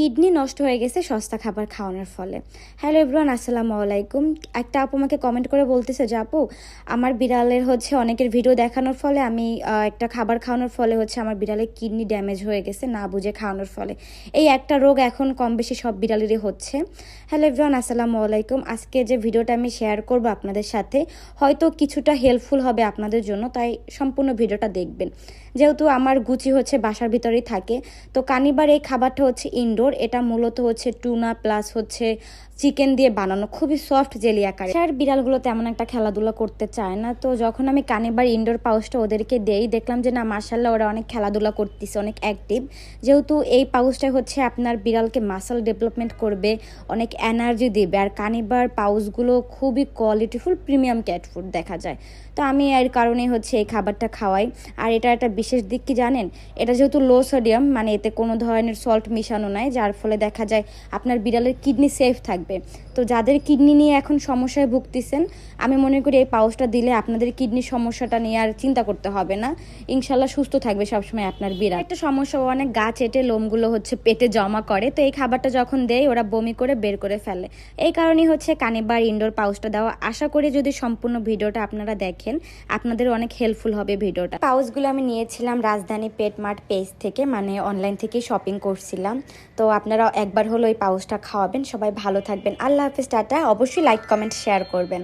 Kidney নষ্ট হয়ে গেছে সস্তা খাবার খাওয়ানোর ফলে। হ্যালো এভরিওয়ান, আসসালামু আলাইকুম। একটা আপু আমাকে কমেন্ট করে বলতেছে যে আপু, আমার বিড়ালের অনেকের ভিডিও দেখানোর ফলে আমি একটা খাবার খাওয়ানোর ফলে আমার বিড়ালের কিডনি ড্যামেজ হয়ে গেছে না বুঝে খাওয়ানোর ফলে। এই একটা রোগ এখন কম বেশি সব বিড়ালেরই হচ্ছে। হ্যালো এভরিওয়ান, আসসালামু আলাইকুম। আজকে যে ভিডিওটা আমি শেয়ার করব আপনাদের সাথে হয়তো কিছুটা হেল্পফুল হবে আপনাদের জন্য, তাই সম্পূর্ণ ভিডিওটা দেখবেন। যেহেতু আমার গুচি বাসার ভিতরেই থাকে, তো কানিবার এই খাবারটা ইনডোর। এটা মূলত টুনা প্লাস চিকেন দিয়ে বানানো, খুবই সফট জেলি আকারে। আর বিড়ালগুলো তেমন একটা খেলাধুলা করতে চায় না, তো যখন আমি কানিবার ইনডোর পাউচটা ওদেরকে দেই, দেখলাম যে না মাশাআল্লাহ ওরা অনেক খেলাধুলা করতেছে, অনেক অ্যাক্টিভ। যেহেতু এই পাউচটা আপনার বিড়ালকে মাসল ডেভেলপমেন্ট করবে, অনেক এনার্জি দিবে। আর কানিবার পাউচগুলো খুবই কোয়ালিটিফুল প্রিমিয়াম ক্যাট ফুড দেখা যায়। তো আমি এর কারণে এই খাবারটা খাওয়াই। আর এটা একটা বিশেষ দিক কি জানেন, এটা যেহেতু লো সোডিয়াম, মানে এতে কোনো ধরনের সল্ট মিশানো নাই, যার ফলে দেখা যায় আপনার বিড়ালের কিডনি সেফ থাকবে। তো যাদের কিডনি নিয়ে এখন সমস্যায় ভুগতেছেন, আমি মনে করি এই পাউচটা দিলে আপনাদের কিডনির সমস্যাটা নিয়ে আর চিন্তা করতে হবে না। ইনশাল্লাহ সুস্থ থাকবে সবসময় আপনার বিড়াল। একটা সমস্যা, অনেক গা চেটে লোমগুলো পেটে জমা করে, তো এই খাবারটা যখন দেয় ওরা বমি করে বের করে ফেলে। এই কারণেই কানিবার ইনডোর পাউচটা দেওয়া। আশা করি যদি সম্পূর্ণ ভিডিওটা আপনারা দেখেন আপনাদের অনেক হেল্পফুল হবে ভিডিওটা। পাউচগুলো আমি নিয়েছিলাম রাজধানী পেট মার্ট পেজ থেকে, মানে অনলাইন থেকে শপিং করছিলাম। তো আপনারা একবার হলো এই পাউচটা খাওয়াবেন। সবাই ভালো থাকবেন। আল্লাহ হাফেজ, টাটা। অবশ্যই লাইক কমেন্ট শেয়ার করবেন।